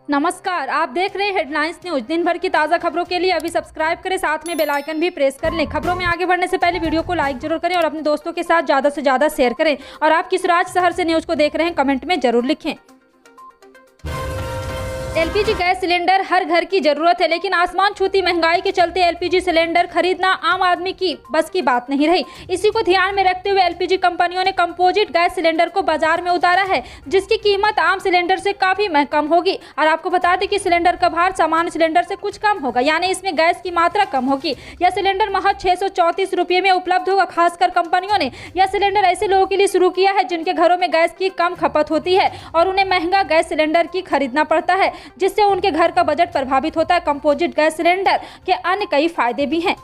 नमस्कार, आप देख रहे हैं हेडलाइंस न्यूज। दिन भर की ताज़ा खबरों के लिए अभी सब्सक्राइब करें, साथ में बेल आइकन भी प्रेस कर लें। खबरों में आगे बढ़ने से पहले वीडियो को लाइक जरूर करें और अपने दोस्तों के साथ ज़्यादा से ज़्यादा शेयर करें। और आप किस राज्य शहर से न्यूज को देख रहे हैं, कमेंट में जरूर लिखें। एलपीजी गैस सिलेंडर हर घर की जरूरत है, लेकिन आसमान छूती महंगाई के चलते एलपीजी सिलेंडर खरीदना आम आदमी की बस की बात नहीं रही। इसी को ध्यान में रखते हुए एलपीजी कंपनियों ने कंपोजिट गैस सिलेंडर को बाजार में उतारा है, जिसकी कीमत आम सिलेंडर से काफी कम होगी। और आपको बता दें कि सिलेंडर का भार सामान्य सिलेंडर से कुछ कम होगा, यानी इसमें गैस की मात्रा कम होगी। यह सिलेंडर महज 634 रुपये में उपलब्ध होगा। खासकर कंपनियों ने यह सिलेंडर ऐसे लोगों के लिए शुरू किया है जिनके घरों में गैस की कम खपत होती है और उन्हें महंगा गैस सिलेंडर की खरीदना पड़ता है, जिससे उनके घर का बजट प्रभावित होता है। कंपोजिट गैस सिलेंडर के अन्य कई फायदे भी हैं।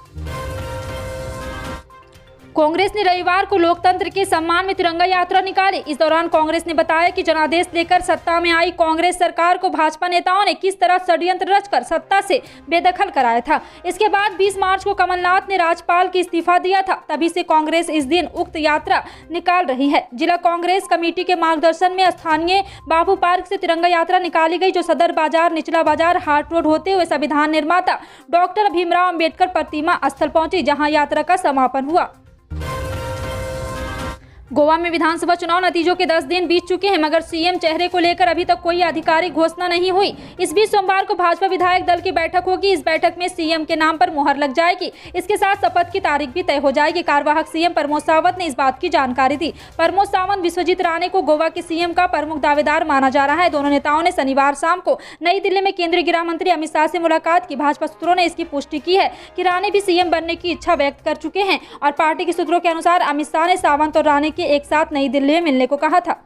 कांग्रेस ने रविवार को लोकतंत्र के सम्मान में तिरंगा यात्रा निकाली। इस दौरान कांग्रेस ने बताया कि जनादेश लेकर सत्ता में आई कांग्रेस सरकार को भाजपा नेताओं ने किस तरह षड्यंत्र रचकर सत्ता से बेदखल कराया था। इसके बाद 20 मार्च को कमलनाथ ने राज्यपाल की इस्तीफा दिया था। तभी से कांग्रेस इस दिन उक्त यात्रा निकाल रही है। जिला कांग्रेस कमेटी के मार्गदर्शन में स्थानीय बाबू पार्क से तिरंगा यात्रा निकाली गई, जो सदर बाजार, निचला बाजार, हाट रोड होते हुए संविधान निर्माता डॉक्टर भीमराव अंबेडकर प्रतिमा स्थल पहुंची, जहां यात्रा का समापन हुआ। गोवा में विधानसभा चुनाव नतीजों के 10 दिन बीत चुके हैं, मगर सीएम चेहरे को लेकर अभी तक कोई आधिकारिक घोषणा नहीं हुई। इस बीच सोमवार को भाजपा विधायक दल की बैठक होगी। इस बैठक में सीएम के नाम पर मुहर लग जाएगी। इसके साथ शपथ की तारीख भी तय हो जाएगी। कार्यवाहक सीएम प्रमोद सावंत ने इस बात की जानकारी दी। प्रमोद सावंत विश्वजीत राणे को गोवा के सीएम का प्रमुख दावेदार माना जा रहा है। दोनों नेताओं ने शनिवार शाम को नई दिल्ली में केंद्रीय गृह मंत्री अमित शाह से मुलाकात की। भाजपा सूत्रों ने इसकी पुष्टि की है कि राणे भी सीएम बनने की इच्छा व्यक्त कर चुके हैं और पार्टी के सूत्रों के अनुसार अमित शाह ने सावंत और राणे के एक साथ नई दिल्ली में मिलने को कहा था।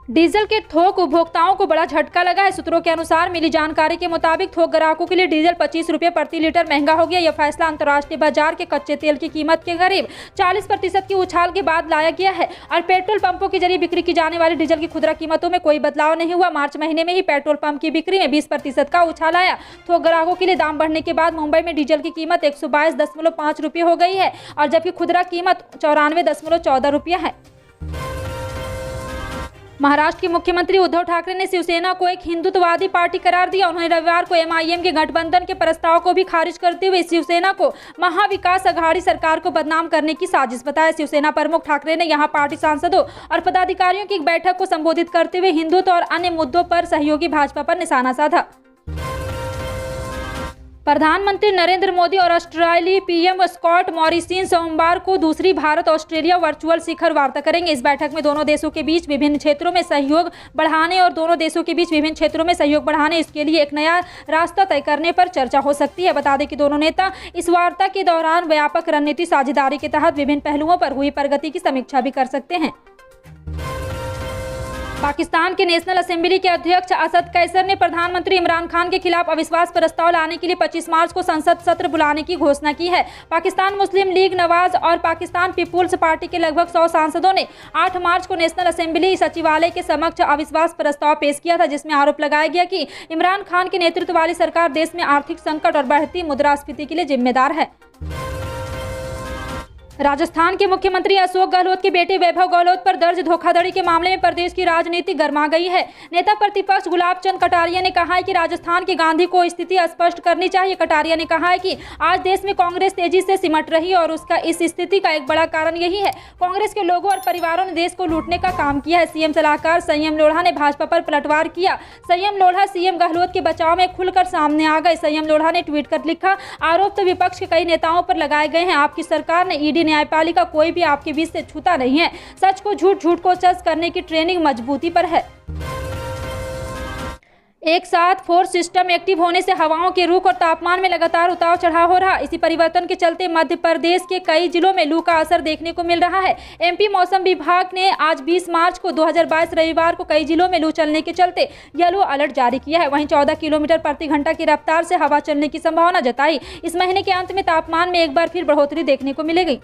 डीजल के थोक उपभोक्ताओं को बड़ा झटका लगा है। सूत्रों के अनुसार मिली जानकारी के मुताबिक थोक ग्राहकों के लिए डीजल 25 रुपये प्रति लीटर महंगा हो गया। यह फैसला अंतर्राष्ट्रीय बाजार के कच्चे तेल की कीमत के करीब 40% की उछाल के बाद लाया गया है और पेट्रोल पंपों के जरिए बिक्री की जाने वाली डीजल की खुदरा कीमतों में कोई बदलाव नहीं हुआ। मार्च महीने में ही पेट्रोल पंप की बिक्री में 20% का उछाल आया। थोक ग्राहकों के लिए दाम बढ़ने के बाद मुंबई में डीजल की कीमत 122.5 रुपये हो गई है और जबकि खुदरा कीमत 94.14 रुपये है। महाराष्ट्र के मुख्यमंत्री उद्धव ठाकरे ने शिवसेना को एक हिंदुत्ववादी पार्टी करार दिया। उन्होंने रविवार को एमआईएम के गठबंधन के प्रस्ताव को भी खारिज करते हुए शिवसेना को महाविकास अघाड़ी सरकार को बदनाम करने की साजिश बताया। शिवसेना प्रमुख ठाकरे ने यहां पार्टी सांसदों और पदाधिकारियों की एक बैठक को संबोधित करते हुए हिंदुत्व और अन्य मुद्दों पर सहयोगी भाजपा पर निशाना साधा। प्रधानमंत्री नरेंद्र मोदी और ऑस्ट्रेलियाई पीएम स्कॉट मॉरिसन सोमवार को दूसरी भारत ऑस्ट्रेलिया वर्चुअल शिखर वार्ता करेंगे। इस बैठक में दोनों देशों के बीच विभिन्न क्षेत्रों में सहयोग बढ़ाने इसके लिए एक नया रास्ता तय करने पर चर्चा हो सकती है। बता दें कि दोनों नेता इस वार्ता के दौरान व्यापक रणनीतिक साझेदारी के तहत विभिन्न पहलुओं पर हुई प्रगति की समीक्षा भी कर सकते हैं। पाकिस्तान के नेशनल असेंबली के अध्यक्ष असद कैसर ने प्रधानमंत्री इमरान खान के खिलाफ अविश्वास प्रस्ताव लाने के लिए 25 मार्च को संसद सत्र बुलाने की घोषणा की है। पाकिस्तान मुस्लिम लीग नवाज और पाकिस्तान पीपुल्स पार्टी के लगभग 100 सांसदों ने 8 मार्च को नेशनल असेंबली सचिवालय के समक्ष अविश्वास प्रस्ताव पेश किया था, जिसमें आरोप लगाया गया कि इमरान खान के नेतृत्व वाली सरकार देश में आर्थिक संकट और बढ़ती मुद्रास्फीति के लिए जिम्मेदार है। राजस्थान के मुख्यमंत्री अशोक गहलोत के बेटे वैभव गहलोत पर दर्ज धोखाधड़ी के मामले में प्रदेश की राजनीति गर्मा गई है। नेता प्रतिपक्ष गुलाब चंद कटारिया ने कहा है कि राजस्थान के गांधी को स्थिति स्पष्ट करनी चाहिए। कटारिया ने कहा है कि आज देश में कांग्रेस तेजी से सिमट रही है और उसका इस स्थिति का एक बड़ा कारण यही है। कांग्रेस के लोगों और परिवारों ने देश को लूटने का काम किया है। सीएम सलाहकार संयम लोढ़ा ने भाजपा पर पलटवार किया। संयम लोढ़ा सीएम गहलोत के बचाव में खुलकर सामने आ गए। संयम लोढ़ा ने ट्वीट कर लिखा, आरोप तो विपक्ष के कई नेताओं पर लगाए गए हैं। आपकी सरकार ने ईडी न्यायपालिका कोई भी आपके बीच से छूता नहीं है। सच को झूठ, झूठ को सच करने की ट्रेनिंग मजबूती पर है। एक साथ फोर्स सिस्टम एक्टिव होने से हवाओं के रुख और तापमान में लगातार उतार चढ़ाव हो रहा। इसी परिवर्तन के चलते मध्य प्रदेश के कई जिलों में लू का असर देखने को मिल रहा है। एमपी मौसम विभाग ने आज 20 मार्च को 2022 रविवार को कई जिलों में लू चलने के चलते येलो अलर्ट जारी किया है। वहीं 14 किलोमीटर प्रति घंटा की रफ्तार से हवा चलने की संभावना जताई। इस महीने के अंत में तापमान में एक बार फिर बढ़ोतरी देखने को मिलेगी।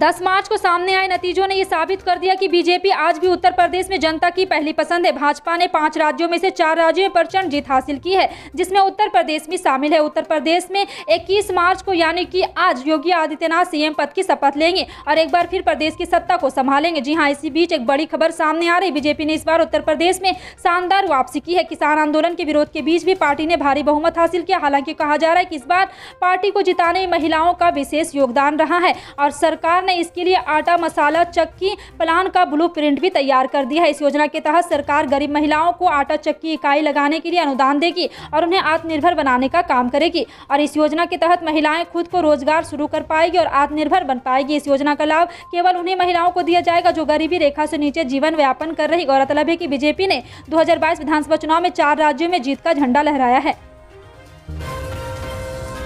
10 मार्च को सामने आए नतीजों ने ये साबित कर दिया कि बीजेपी आज भी उत्तर प्रदेश में जनता की पहली पसंद है। भाजपा ने 5 राज्यों में से 4 राज्यों में प्रचंड जीत हासिल की है, जिसमें उत्तर प्रदेश भी शामिल है। उत्तर प्रदेश में 21 मार्च को यानी कि आज योगी आदित्यनाथ सीएम पद की शपथ लेंगे और एक बार फिर प्रदेश की सत्ता को संभालेंगे। जी हां, इसी बीच एक बड़ी खबर सामने आ रही। बीजेपी ने इस बार उत्तर प्रदेश में शानदार वापसी की है। किसान आंदोलन के विरोध के बीच भी पार्टी ने भारी बहुमत हासिल किया। हालांकि कहा जा रहा है कि इस बार पार्टी को जिताने में महिलाओं का विशेष योगदान रहा है और सरकार ने इसके लिए आटा मसाला चक्की प्लान का ब्लूप्रिंट भी तैयार कर दिया है। इस योजना के तहत सरकार गरीब महिलाओं को आटा चक्की इकाई लगाने के लिए अनुदान देगी और उन्हें आत्मनिर्भर बनाने का काम करेगी और इस योजना के तहत महिलाएं खुद को रोजगार शुरू कर पाएगी और आत्मनिर्भर बन पाएगी। इस योजना का लाभ केवल उन्हीं महिलाओं को दिया जाएगा जो गरीबी रेखा से नीचे जीवन यापन कर रही। गौरतलब है कि बीजेपी ने 2022 विधानसभा चुनाव में 4 राज्यों में जीत का झंडा लहराया है।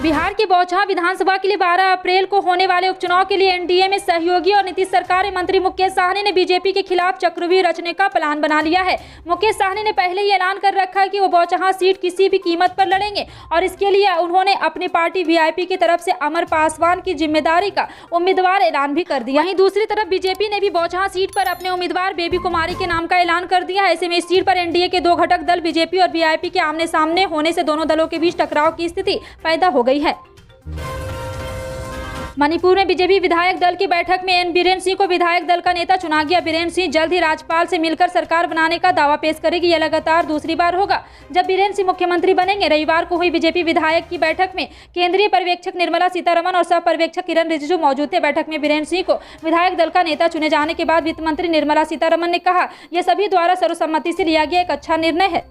बिहार की बौछार विधानसभा के लिए 12 अप्रैल को होने वाले उपचुनाव के लिए एनडीए में सहयोगी और नीतीश सरकार के मंत्री मुकेश साहनी ने बीजेपी के खिलाफ चक्रव्यूह रचने का प्लान बना लिया है। मुकेश साहनी ने पहले ही ऐलान कर रखा है कि वो बौछार सीट किसी भी कीमत पर लड़ेंगे और इसके लिए उन्होंने अपनी पार्टी वीआईपी की तरफ से अमर पासवान की जिम्मेदारी का उम्मीदवार ऐलान भी कर दिया। वहीं दूसरी तरफ बीजेपी ने भी बौछार सीट पर अपने उम्मीदवार बेबी कुमारी के नाम का ऐलान कर दिया है। ऐसे में इस सीट पर एनडीए के 2 घटक दल बीजेपी और वीआईपी के आमने सामने होने से दोनों दलों के बीच टकराव की स्थिति पैदा हो गई है। मणिपुर में बीजेपी विधायक दल की बैठक में एन बीरेन सिंह को विधायक दल का नेता चुना गया। बीरेन सिंह जल्द ही राज्यपाल से मिलकर सरकार बनाने का दावा पेश करेगी। यह लगातार दूसरी बार होगा जब बीरेन सिंह मुख्यमंत्री बनेंगे। रविवार को हुई बीजेपी विधायक की बैठक में केंद्रीय पर्यवेक्षक निर्मला सीतारमण और सह पर्यवेक्षक किरण रिजिजू मौजूद थे। बैठक में बीरेन सिंह को विधायक दल का नेता चुने जाने के बाद वित्त मंत्री निर्मला सीतारमण ने कहा, यह सभी द्वारा सर्वसम्मति से लिया गया एक अच्छा निर्णय है।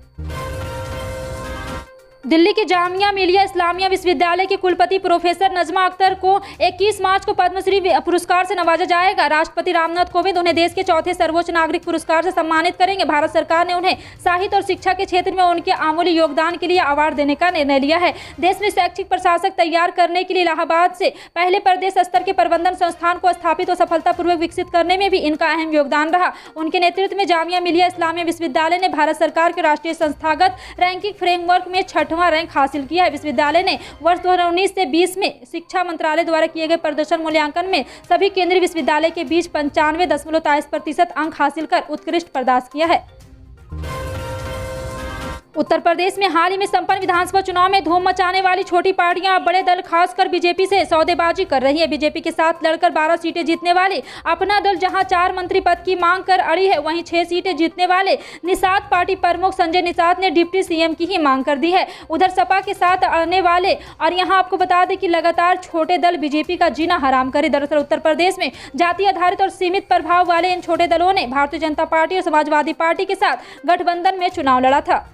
दिल्ली के जामिया मिलिया इस्लामिया विश्वविद्यालय के कुलपति प्रोफेसर नजमा अख्तर को 21 मार्च को पद्मश्री पुरस्कार से नवाजा जाएगा। राष्ट्रपति रामनाथ कोविंद उन्हें देश के 4थे सर्वोच्च नागरिक पुरस्कार से सम्मानित करेंगे। भारत सरकार ने उन्हें साहित्य और शिक्षा के क्षेत्र में उनके अमूल्य योगदान के लिए अवार्ड देने का निर्णय लिया है। देश में शैक्षिक प्रशासक तैयार करने के लिए इलाहाबाद से पहले प्रदेश स्तर के प्रबंधन संस्थान को स्थापित और सफलतापूर्वक विकसित करने में भी इनका अहम योगदान रहा। उनके नेतृत्व में जामिया मिलिया इस्लामिया विश्वविद्यालय ने भारत सरकार के राष्ट्रीय संस्थागत रैंकिंग फ्रेमवर्क में 6वां रैंक हासिल किया है। विश्वविद्यालय ने वर्ष 2019 से 20 में शिक्षा मंत्रालय द्वारा किए गए प्रदर्शन मूल्यांकन में सभी केंद्रीय विश्वविद्यालय के बीच 95.23% अंक हासिल कर उत्कृष्ट प्रदर्शन किया है। उत्तर प्रदेश में हाल ही में संपन्न विधानसभा चुनाव में धूम मचाने वाली छोटी पार्टियां अब बड़े दल खासकर बीजेपी से सौदेबाजी कर रही है। बीजेपी के साथ लड़कर 12 सीटें जीतने वाले अपना दल जहां 4 मंत्री पद की मांग कर अड़ी है, वहीं 6 सीटें जीतने वाले निषाद पार्टी प्रमुख संजय निषाद ने डिप्टी सीएम की ही मांग कर दी है। उधर सपा के साथ अड़ने वाले और यहां आपको बता दें कि लगातार छोटे दल बीजेपी का जीना हराम करे। दरअसल उत्तर प्रदेश में जाति आधारित और सीमित प्रभाव वाले इन छोटे दलों ने भारतीय जनता पार्टी और समाजवादी पार्टी के साथ गठबंधन में चुनाव लड़ा था।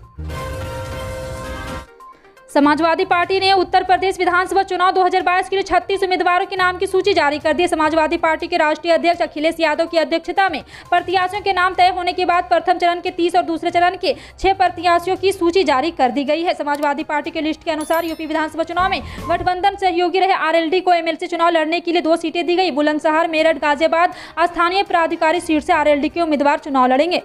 समाजवादी पार्टी ने उत्तर प्रदेश विधानसभा चुनाव 2022 के लिए 36 उम्मीदवारों के नाम की सूची जारी कर दी। समाजवादी पार्टी के राष्ट्रीय अध्यक्ष अखिलेश यादव की अध्यक्षता में प्रत्याशियों के नाम तय होने के बाद प्रथम चरण के 30 और दूसरे चरण के 6 प्रत्याशियों की सूची जारी कर दी गई है। समाजवादी पार्टी के लिस्ट के अनुसार यूपी विधानसभा चुनाव में गठबंधन सहयोगी रहे आरएलडी को एमएलसी चुनाव लड़ने के लिए 2 सीटें दी गई। बुलंदशहर, मेरठ, गाजियाबाद स्थानीय प्राधिकारी सीट से आरएलडी के उम्मीदवार चुनाव लड़ेंगे।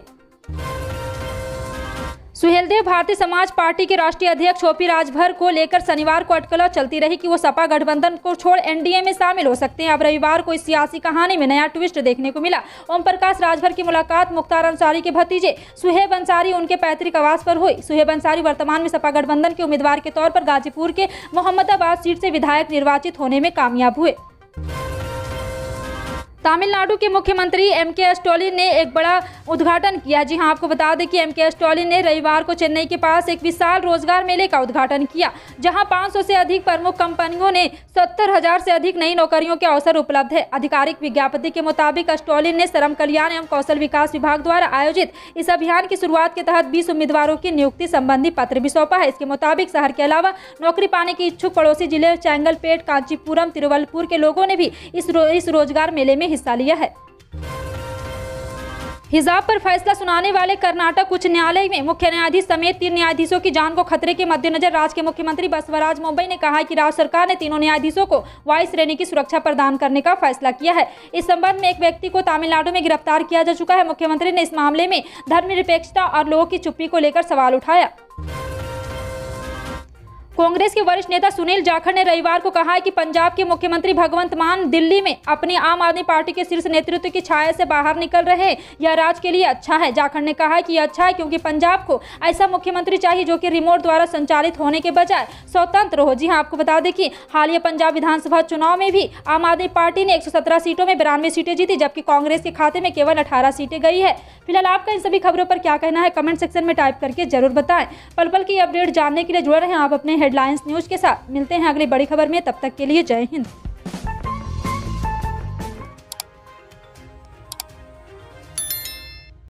सुहेलदेव भारतीय समाज पार्टी के राष्ट्रीय अध्यक्ष ओपी राजभर को लेकर शनिवार को अटकलों चलती रही कि वो सपा गठबंधन को छोड़ एनडीए में शामिल हो सकते हैं। अब रविवार को इस सियासी कहानी में नया ट्विस्ट देखने को मिला। ओम प्रकाश राजभर की मुलाकात मुख्तार अंसारी के भतीजे सुहेब अंसारी उनके पैतृक आवास पर हुई। सुहेब अंसारी वर्तमान में सपा गठबंधन के उम्मीदवार के तौर पर गाजीपुर के मोहम्मदाबाद सीट से विधायक निर्वाचित होने में कामयाब हुए। तमिलनाडु के मुख्यमंत्री एमके स्टालिन ने एक बड़ा उद्घाटन किया। जी हां, आपको बता दें कि एमके स्टालिन ने रविवार को चेन्नई के पास एक विशाल रोजगार मेले का उद्घाटन किया, जहां 500 से अधिक प्रमुख कंपनियों ने 70,000 से अधिक नई नौकरियों के अवसर उपलब्ध है। आधिकारिक विज्ञप्ति के मुताबिक स्टालिन ने श्रम कल्याण एवं कौशल विकास विभाग द्वारा आयोजित इस अभियान की शुरुआत के तहत 20 उम्मीदवारों की नियुक्ति संबंधी पत्र भी सौंपा है। इसके मुताबिक शहर के अलावा नौकरी पाने के इच्छुक पड़ोसी जिले चेंगलपेट, कांचीपुरम, तिरुवल्लुर के लोगों ने भी इस रोजगार मेले में हिस्सा लिया है। हिजाब पर फैसला सुनाने वाले कर्नाटक उच्च न्यायालय में मुख्य न्यायाधीश समेत 3 न्यायाधीशों की जान को खतरे के मद्देनजर राज्य के मुख्यमंत्री बसवराज मुंबई ने कहा है कि राज्य सरकार ने तीनों न्यायाधीशों को वायु श्रेणी की सुरक्षा प्रदान करने का फैसला किया है। इस संबंध में एक व्यक्ति को तमिलनाडु में गिरफ्तार किया जा चुका है। मुख्यमंत्री ने इस मामले में धर्मनिरपेक्षता और लोगों की चुप्पी को लेकर सवाल उठाया। कांग्रेस के वरिष्ठ नेता सुनील जाखड़ ने रविवार को कहा है कि पंजाब के मुख्यमंत्री भगवंत मान दिल्ली में अपनी आम आदमी पार्टी के शीर्ष नेतृत्व की छाया से बाहर निकल रहे हैं। यह राज्य के लिए अच्छा है। जाखड़ ने कहा कि यह अच्छा है क्योंकि पंजाब को ऐसा मुख्यमंत्री चाहिए जो कि रिमोट द्वारा संचालित होने के बजाय स्वतंत्र हो। जी हाँ, आपको बता दें कि हालिया पंजाब विधानसभा चुनाव में भी आम आदमी पार्टी ने 117 सीटों में 92 सीटें जीती, जबकि कांग्रेस के खाते में केवल 18 सीटें गई है। फिलहाल आपका इन सभी खबरों पर क्या कहना है, कमेंट सेक्शन में टाइप करके जरूर बताएं। पल पल की अपडेट जानने के लिए जुड़े रहें आप अपने हेडलाइंस न्यूज के साथ। मिलते हैं अगली बड़ी खबर में, तब तक के लिए जय हिंद।